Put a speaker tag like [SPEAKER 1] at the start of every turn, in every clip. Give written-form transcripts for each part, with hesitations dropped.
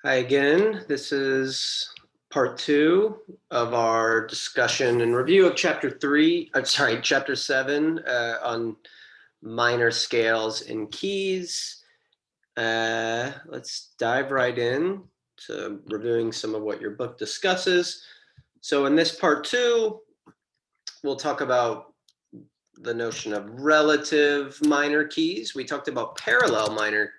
[SPEAKER 1] Hi again. This is part 2 of our discussion and review of chapter 7 on minor scales and keys. Let's dive right in to reviewing some of what your book discusses. So in this part 2, we'll talk about the notion of relative minor keys. We talked about parallel minor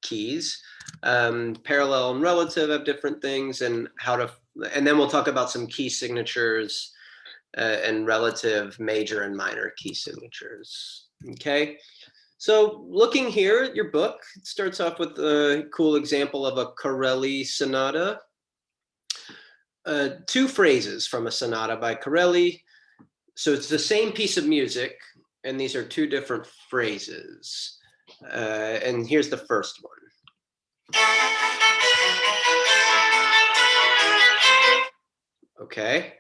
[SPEAKER 1] keys. Parallel and relative have different things, and then we'll talk about some key signatures and relative major and minor key signatures. Okay, so looking here at your book, it starts off with a cool example of a Corelli sonata. Two phrases from a sonata by Corelli. So it's the same piece of music, and these are two different phrases. And here's the first one. Okay,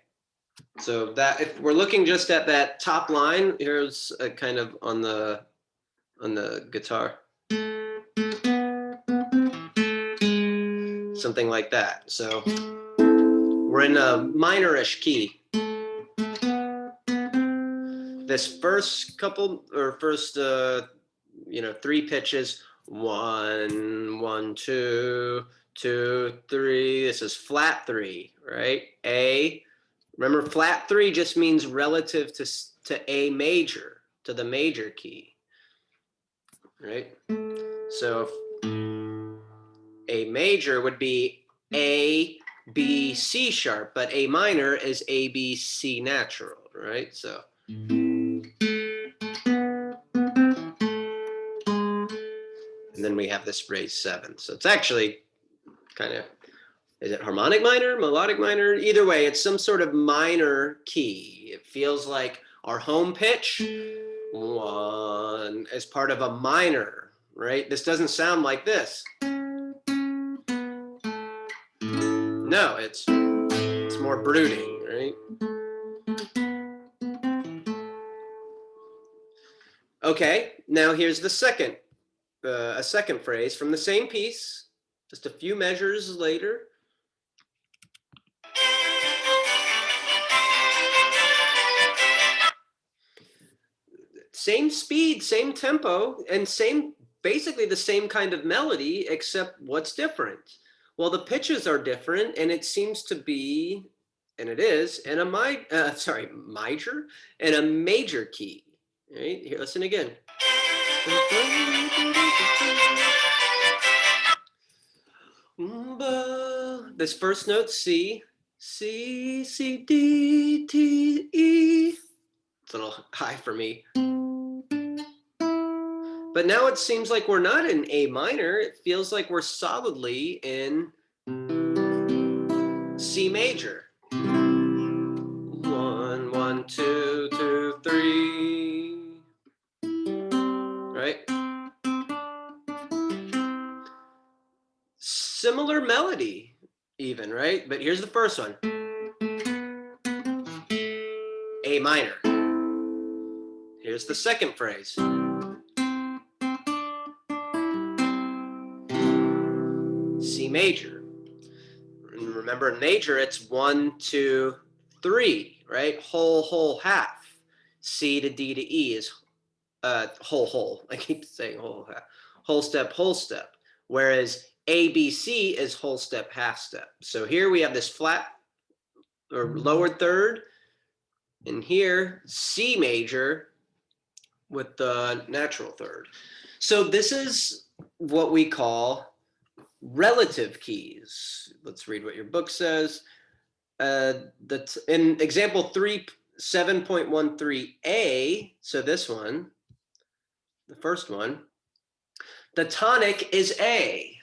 [SPEAKER 1] so that if we're looking just at that top line, here's a kind of on the guitar, something like that. So we're in a minorish key. This first couple or first three pitches, 1 1 2 2 3. This is flat 3, right? A. Remember, flat 3 just means relative to A major, to the major key, right? So A major would be A, B, C sharp, but A minor is A, B, C natural, right? So. And then we have this raised 7. So it's actually kind of, is it harmonic minor, melodic minor? Either way, it's some sort of minor key. It feels like our home pitch, 1, is part of a minor, right? This doesn't sound like this. No, it's more brooding, right? Okay, now here's the second, a second phrase from the same piece, just a few measures later. Same speed, same tempo, and basically the same kind of melody, except what's different? Well, the pitches are different, and it seems to be, and it is, in a major and a major key. Right here, listen again. This first note, C, C, C, D, T, E. It's a little high for me. But now it seems like we're not in A minor. It feels like we're solidly in C major. 1 1 2 2 3. Right? Similar melody, even, right? But here's the first one. A minor. Here's the second phrase. C major. And remember, in major, it's 1 2 3, right? Whole, half. C to D to E is whole. I keep saying whole, half. Whole step. Whereas ABC is whole step, half step. So here we have this flat or lowered third, and here C major with the natural third. So this is what we call relative keys. Let's read what your book says. In example 3, 7.13a, so this one, the first one, the tonic is A.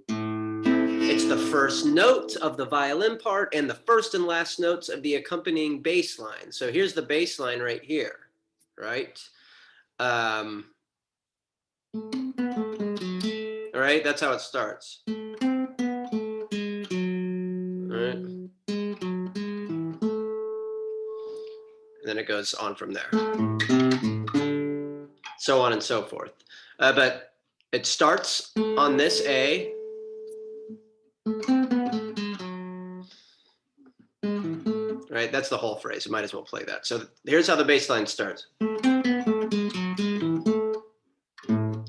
[SPEAKER 1] It's the first note of the violin part and the first and last notes of the accompanying bass line. So here's the bass line right here, right? All right, that's how it starts. All right. And then it goes on from there. So on and so forth. But it starts on this A, Right, that's the whole phrase. You might as well play that. So here's how the bass line starts.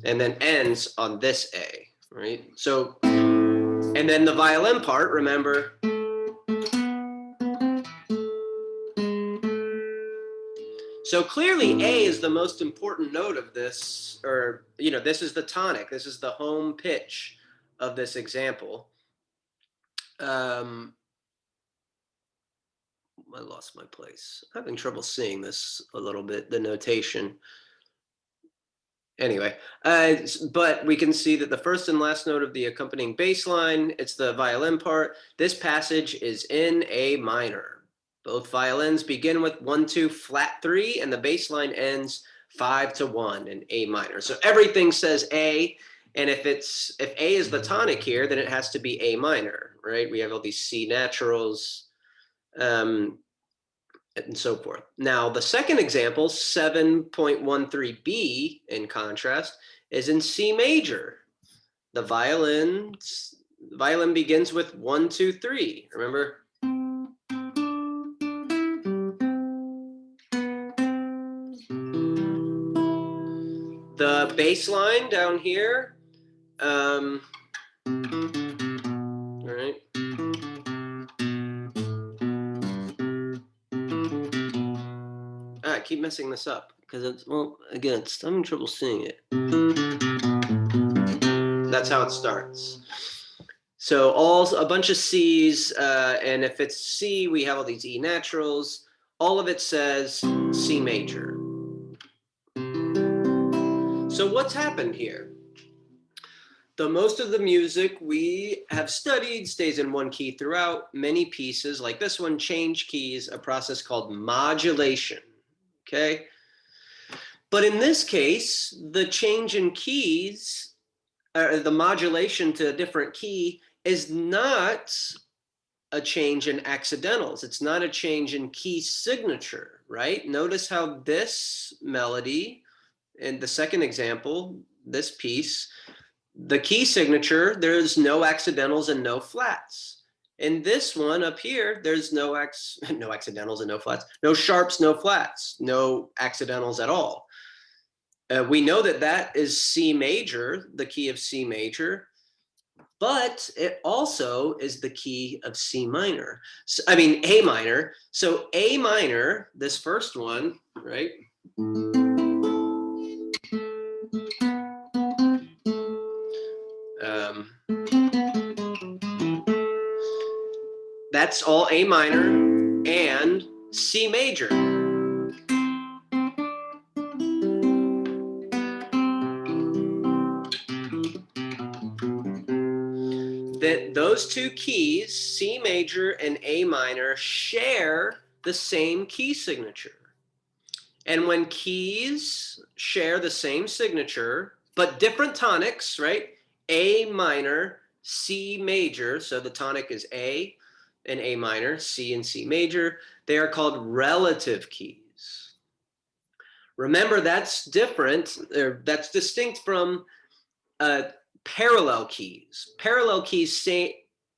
[SPEAKER 1] And then ends on this A, right? So, and then the violin part, remember, so clearly A is the most important note of this, or, this is the tonic. This is the home pitch of this example. I lost my place. I'm having trouble seeing this a little bit, the notation. Anyway, but we can see that the first and last note of the accompanying bass line, it's the violin part. This passage is in A minor. Both violins begin with 1-2 flat 3, and the bass line ends 5-1 in A minor. So everything says A, and if A is the tonic here, then it has to be A minor, right? We have all these C naturals. And so forth. Now, the second example, 7.13b, in contrast, is in C major. The violin begins with 1, 2, 3. Remember? The bass line down here, all right. I keep messing this up because I'm having trouble seeing it. That's how it starts. So a bunch of C's, and if it's C, we have all these E naturals. All of it says C major. So what's happened here? Most of the music we have studied stays in one key throughout. Many pieces, like this one, change keys, a process called modulation, okay? But in this case, the change in keys, the modulation to a different key, is not a change in accidentals. It's not a change in key signature, right? Notice how this melody, in the second example, this piece, the key signature, there's no accidentals and no flats. In this one up here, there's no accidentals and no flats, no sharps, no flats, no accidentals at all. We know that is C major, the key of C major, but it also is the key of C minor. A minor. So A minor, this first one, right? That's all A minor and C major. That those two keys, C major and A minor, share the same key signature. And when keys share the same signature, but different tonics, right? A minor, C major, so the tonic is A and A minor, C and C major, they are called relative keys. Remember, that's different, or that's distinct from parallel keys. Parallel keys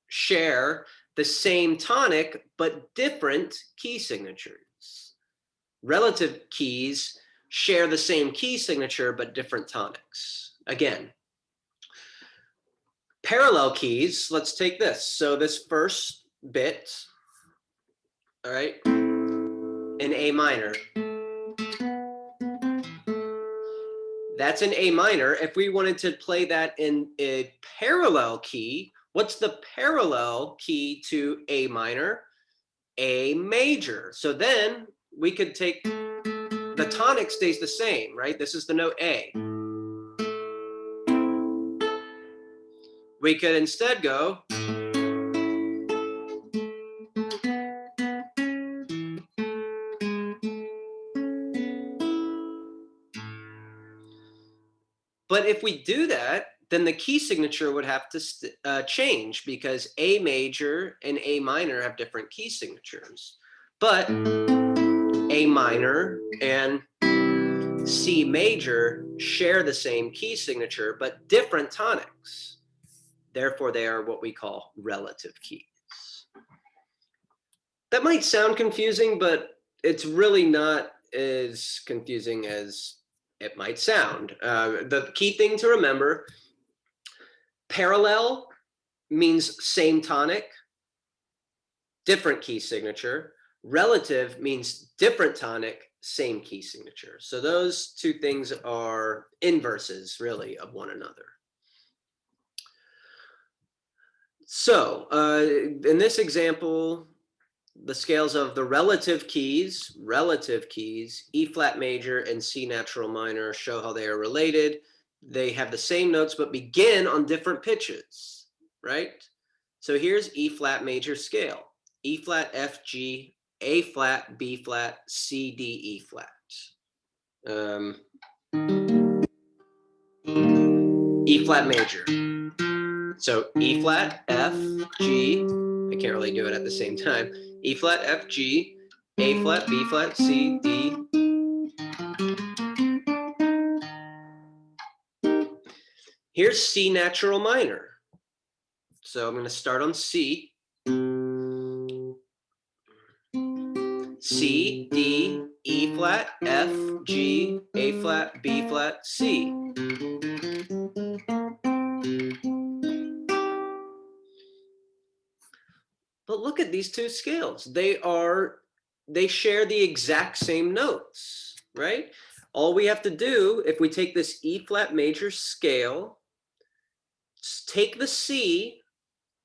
[SPEAKER 1] share the same tonic, but different key signatures. Relative keys share the same key signature, but different tonics. Again, parallel keys, let's take this. So this first bit, all right, in A minor. That's an A minor. If we wanted to play that in a parallel key, what's the parallel key to A minor? A major. So then we could take, the tonic stays the same, right? This is the note A. We could instead go, but if we do that, then the key signature would have to change because A major and A minor have different key signatures. But A minor and C major share the same key signature, but different tonics. Therefore, they are what we call relative keys. That might sound confusing, but it's really not as confusing as it might sound. The key thing to remember, parallel means same tonic, different key signature. Relative means different tonic, same key signature. So those two things are inverses, really, of one another. So in this example, the scales of the relative keys, E flat major and C natural minor, show how they are related. They have the same notes but begin on different pitches, right? So here's E flat major scale: E flat, F, G, A flat, B flat, C, D, E flat. E flat major. So E flat, F, G. I can't really do it at the same time. E flat, F, G, A flat, B flat, C, D. Here's C natural minor. So I'm going to start on C. C, D, E flat, F, G, A flat, B flat, C. But look at these two scales. They share the exact same notes, right? All we have to do, if we take this E flat major scale, take the C,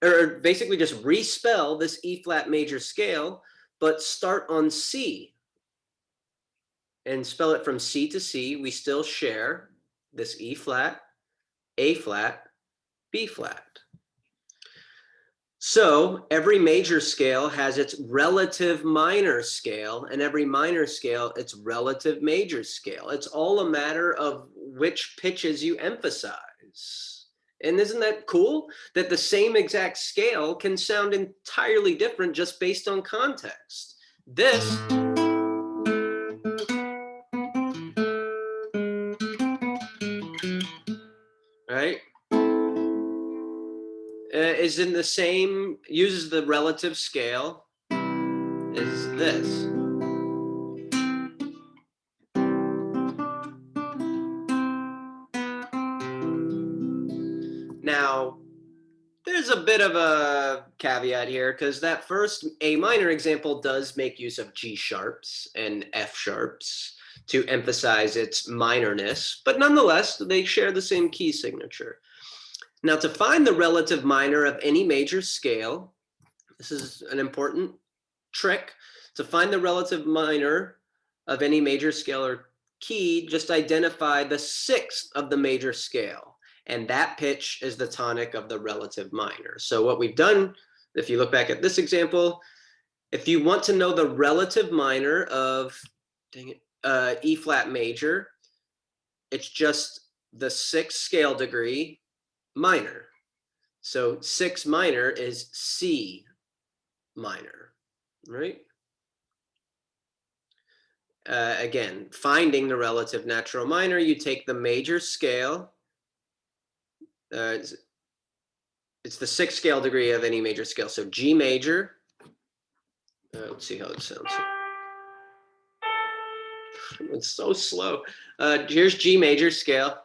[SPEAKER 1] or basically just respell this E flat major scale, but start on C and spell it from C to C. We still share this E flat, A flat, B flat. So every major scale has its relative minor scale, and every minor scale its relative major scale. It's all a matter of which pitches you emphasize. And isn't that cool? That the same exact scale can sound entirely different just based on context. This right, is in the same, uses the relative scale as this. Now, there's a bit of a caveat here because that first A minor example does make use of G sharps and F sharps to emphasize its minorness, but nonetheless, they share the same key signature. Now, to find the relative minor of any major scale, this is an important trick. To find the relative minor of any major scale or key, just identify the sixth of the major scale. And that pitch is the tonic of the relative minor. So what we've done, if you look back at this example, if you want to know the relative minor of E flat major, it's just the sixth scale degree minor. So 6 minor is C minor, right? Again, finding the relative natural minor, you take the major scale. It's the sixth scale degree of any major scale. So G major. Let's see how it sounds here. It's so slow. Here's G major scale.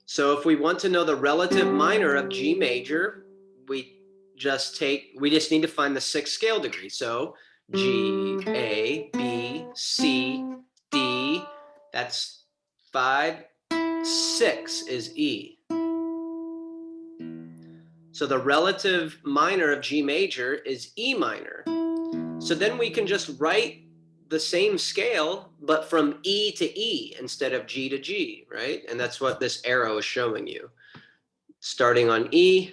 [SPEAKER 1] So if we want to know the relative minor of G major, we just need to find the sixth scale degree. So G, A, B, C, D, that's 5, 6 is E. So the relative minor of G major is E minor. So then we can just write the same scale, but from E to E instead of G to G, right? And that's what this arrow is showing you. Starting on E.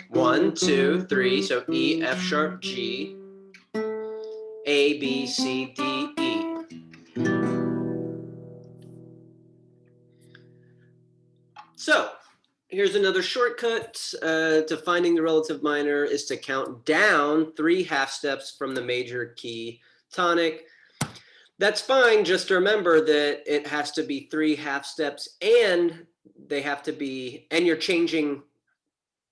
[SPEAKER 1] One, two, three. So E, F sharp, G, A, B, C, D, E. So Here's another shortcut to finding the relative minor is to count down 3 half steps from the major key tonic. That's fine, just remember that it has to be 3 half steps and they have to be, and you're changing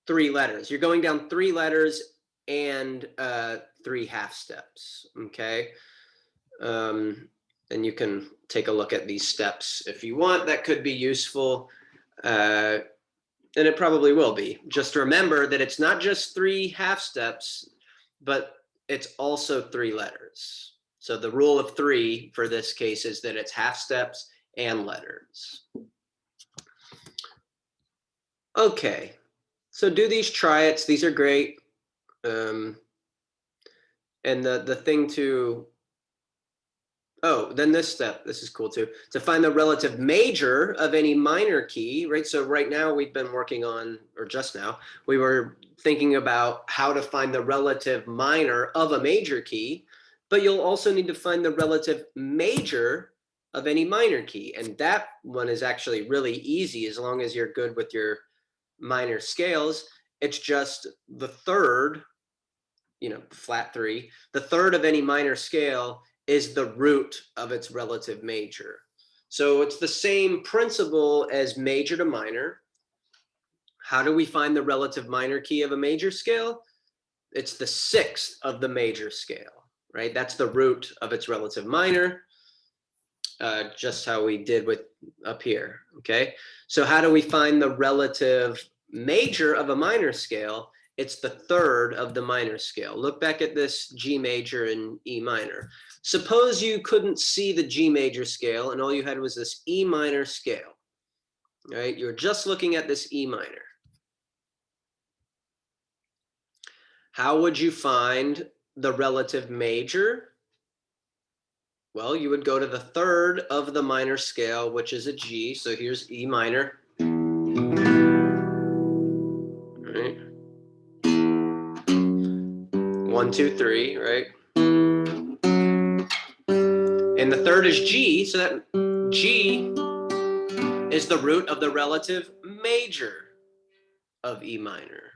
[SPEAKER 1] 3 letters. You're going down 3 letters and 3 half steps, okay? And you can take a look at these steps if you want. That could be useful. And it probably will be. Just remember that it's not just 3 half steps, but it's also 3 letters. So the rule of 3 for this case is that it's half steps and letters. Okay, so do these try-its. These are great. And the thing to, then this step, this is cool too, to find the relative major of any minor key, right? So right now we've been working on, or just now, we were thinking about how to find the relative minor of a major key, but you'll also need to find the relative major of any minor key. And that one is actually really easy as long as you're good with your minor scales. It's just the third, flat 3, the third of any minor scale is the root of its relative major. So it's the same principle as major to minor. How do we find the relative minor key of a major scale? It's the 6th of the major scale, right? That's the root of its relative minor, just how we did with up here, okay? So how do we find the relative major of a minor scale? It's the 3rd of the minor scale. Look back at this G major and E minor. Suppose you couldn't see the G major scale and all you had was this E minor scale, right? You're just looking at this E minor. How would you find the relative major? Well, you would go to the 3rd of the minor scale, which is a G. So here's E minor. All right. 1, 2, 3, right? And the 3rd is G, so that G is the root of the relative major of E minor.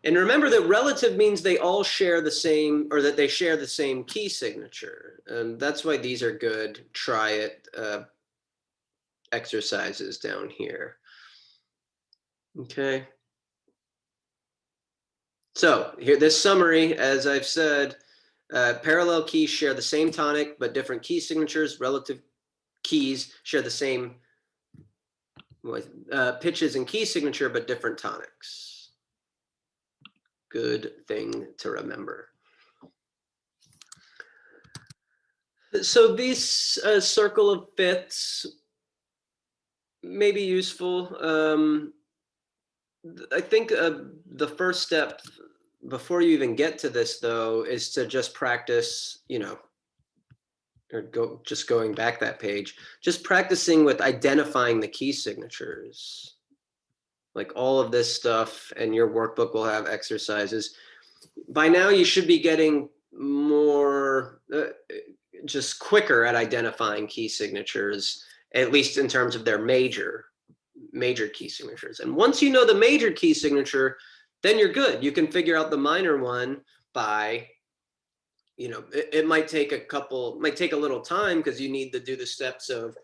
[SPEAKER 1] And remember that relative means they all share the same, or that they share the same key signature. And that's why these are good try-it exercises down here. Okay. So here, this summary, as I've said, parallel keys share the same tonic, but different key signatures. Relative keys share the same pitches and key signature, but different tonics. Good thing to remember. So this circle of fifths may be useful. I think the first step before you even get to this, though, is to just practice, or just going back that page, just practicing with identifying the key signatures. Like all of this stuff, and your workbook will have exercises. By now, you should be getting more, just quicker at identifying key signatures, at least in terms of their major key signatures. And once you know the major key signature, then you're good. You can figure out the minor one by, it might take a little time because you need to do the steps of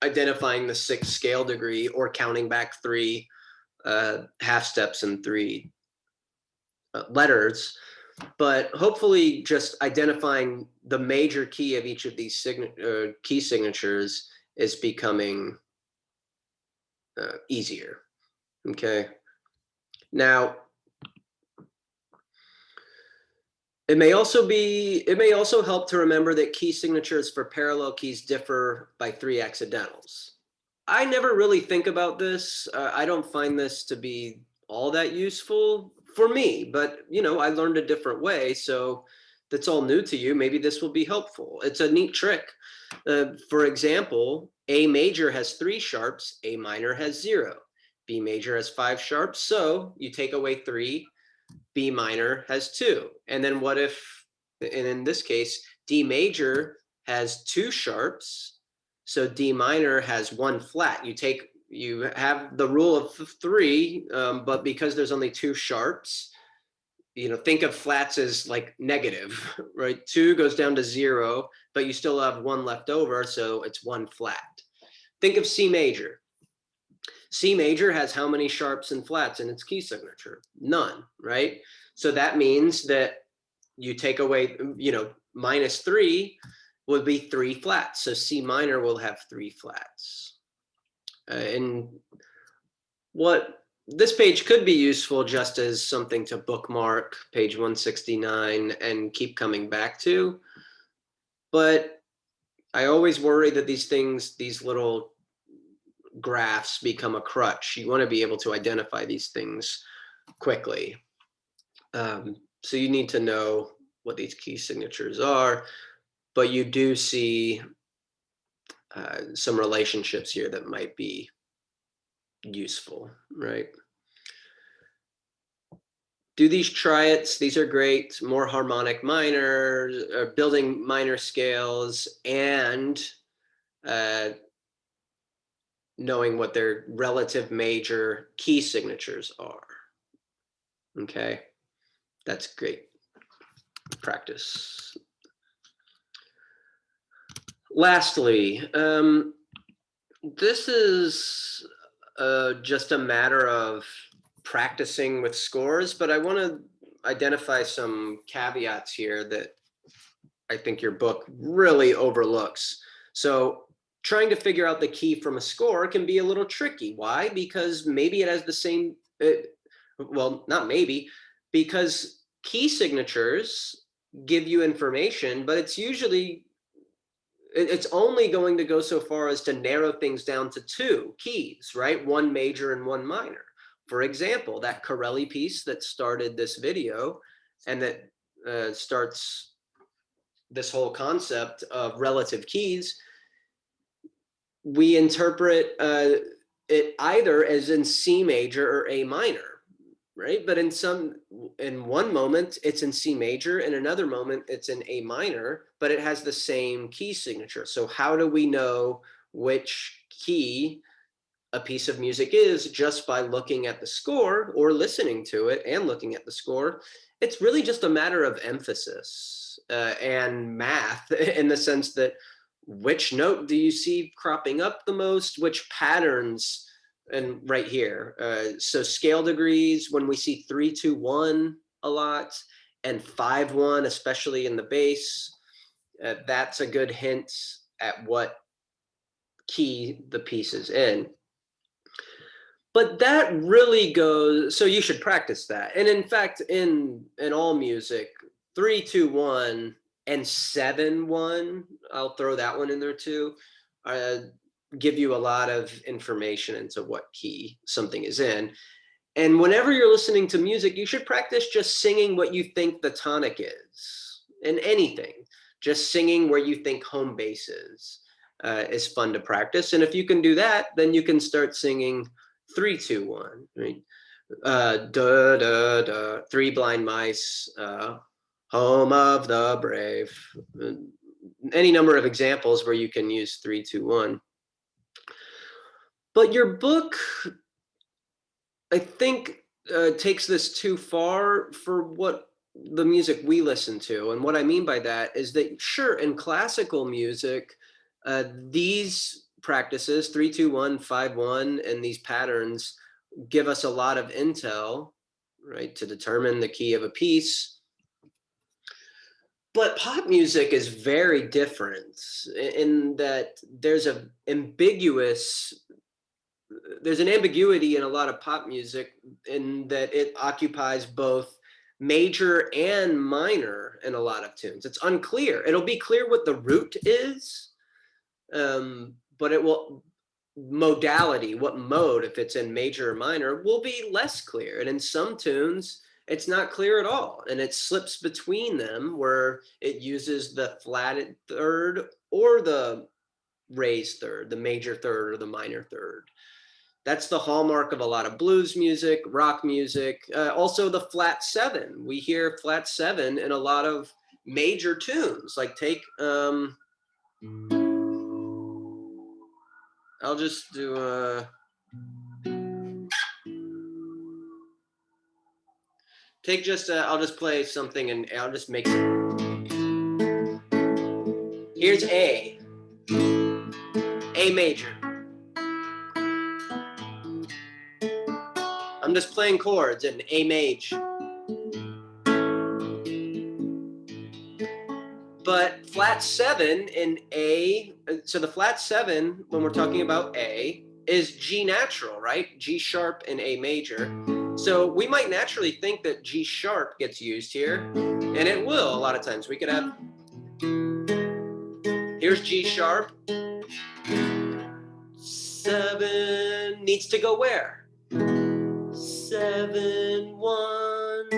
[SPEAKER 1] identifying the 6th scale degree or counting back 3 half steps and 3 letters. But hopefully just identifying the major key of each of these key signatures is becoming easier. Okay. Now, it may also help to remember that key signatures for parallel keys differ by 3 accidentals. I never really think about this. I don't find this to be all that useful for me, but I learned a different way, so that's all new to you. Maybe this will be helpful. It's a neat trick. For example, A major has 3 sharps, A minor has 0. B major has 5 sharps, so you take away 3, B minor has 2. And then what if, and in this case, D major has 2 sharps, so D minor has 1 flat. You take you have the rule of three, but because there's only two sharps, think of flats as like negative, right? Two goes down to zero, but you still have one left over, so it's one flat. Think of C major. C major has how many sharps and flats in its key signature? None, right? So that means that you take away, -3 would be 3 flats. So C minor will have 3 flats. And what this page could be useful just as something to bookmark, page 169, and keep coming back to. But I always worry that these little graphs become a crutch. You want to be able to identify these things quickly. So you need to know what these key signatures are, but you do see some relationships here that might be useful, right? Do these triads. These are great. More harmonic minors, building minor scales, and knowing what their relative major key signatures are. Okay, that's great practice. Lastly, this is just a matter of practicing with scores, but I want to identify some caveats here that I think your book really overlooks. So trying to figure out the key from a score can be a little tricky. Why? Because maybe it has the same, well, not maybe, because key signatures give you information, but it's only going to go so far as to narrow things down to 2 keys, right? One major and one minor. For example, that Corelli piece that started this video and that starts this whole concept of relative keys, we interpret it either as in C major or A minor, right? But in one moment it's in C major, in another moment it's in A minor, but it has the same key signature. So how do we know which key a piece of music is just by looking at the score or listening to it and looking at the score? It's really just a matter of emphasis and math in the sense that which note do you see cropping up the most, which patterns, and right here. So scale degrees, when we see 3-2-1 a lot and 5-1, especially in the bass, that's a good hint at what key the piece is in. But that really goes, so you should practice that. And in fact, in all music, 3-2-1 and 7-1, I'll throw that one in there too, give you a lot of information into what key something is in. And whenever you're listening to music, you should practice just singing what you think the tonic is in anything. Just singing where you think home base is fun to practice. And if you can do that, then you can start singing 3-2-1, right? Da da da. Three Blind Mice, Home of the Brave. Any number of examples where you can use 3-2-1. But your book, I think, takes this too far for what the music we listen to. And what I mean by that is that, sure, in classical music, these practices, 3-2-1, 5-1, and these patterns give us a lot of intel, right, to determine the key of a piece. But pop music is very different in that there's an ambiguity in a lot of pop music in that it occupies both major and minor in a lot of tunes. It's unclear. It'll be clear what the root is, but it will modality, what mode, if it's in major or minor, will be less clear. And in some tunes, it's not clear at all. And it slips between them where it uses the flatted third or the raised third, the major third or the minor third. That's the hallmark of a lot of blues music, rock music, also the flat 7. We hear flat 7 in a lot of major tunes. Like take, I'll just do Take just, I'll just play something and I'll just make. Here's A major. I'm just playing chords in A major. But flat 7 in A, so the flat 7, when we're talking about A, is G natural, right? G sharp in A major. So we might naturally think that G sharp gets used here, and it will a lot of times. We could have, here's G sharp, 7 needs to go where? 7, 1.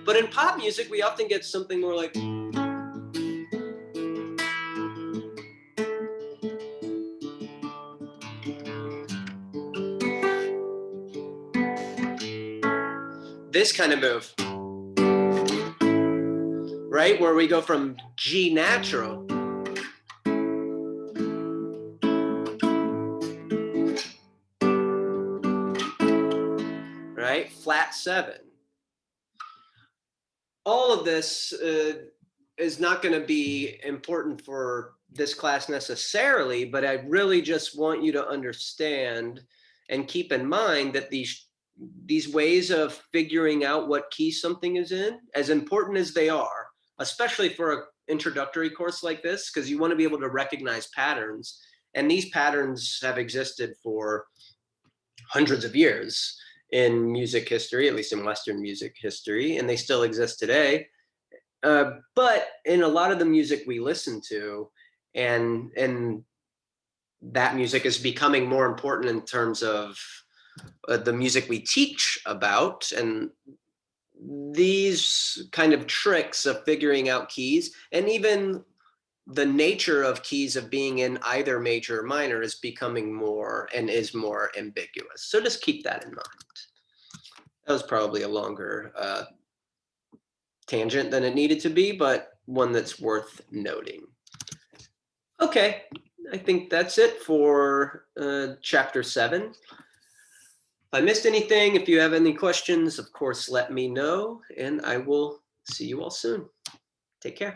[SPEAKER 1] But in pop music, we often get something more like, this kind of move, right? Where we go from G natural right? Flat 7. All of this is not going to be important for this class necessarily, but I really just want you to understand and keep in mind that these ways of figuring out what key something is in, as important as they are, especially for an introductory course like this, because you want to be able to recognize patterns. And these patterns have existed for hundreds of years in music history, at least in Western music history, and they still exist today. But in a lot of the music we listen to, and that music is becoming more important in terms of the music we teach about, and these kind of tricks of figuring out keys, and even the nature of keys of being in either major or minor is becoming more and is more ambiguous. So just keep that in mind. That was probably a longer tangent than it needed to be, but one that's worth noting. Okay, I think that's it for chapter 7. If I missed anything, if you have any questions, of course, let me know, and I will see you all soon. Take care.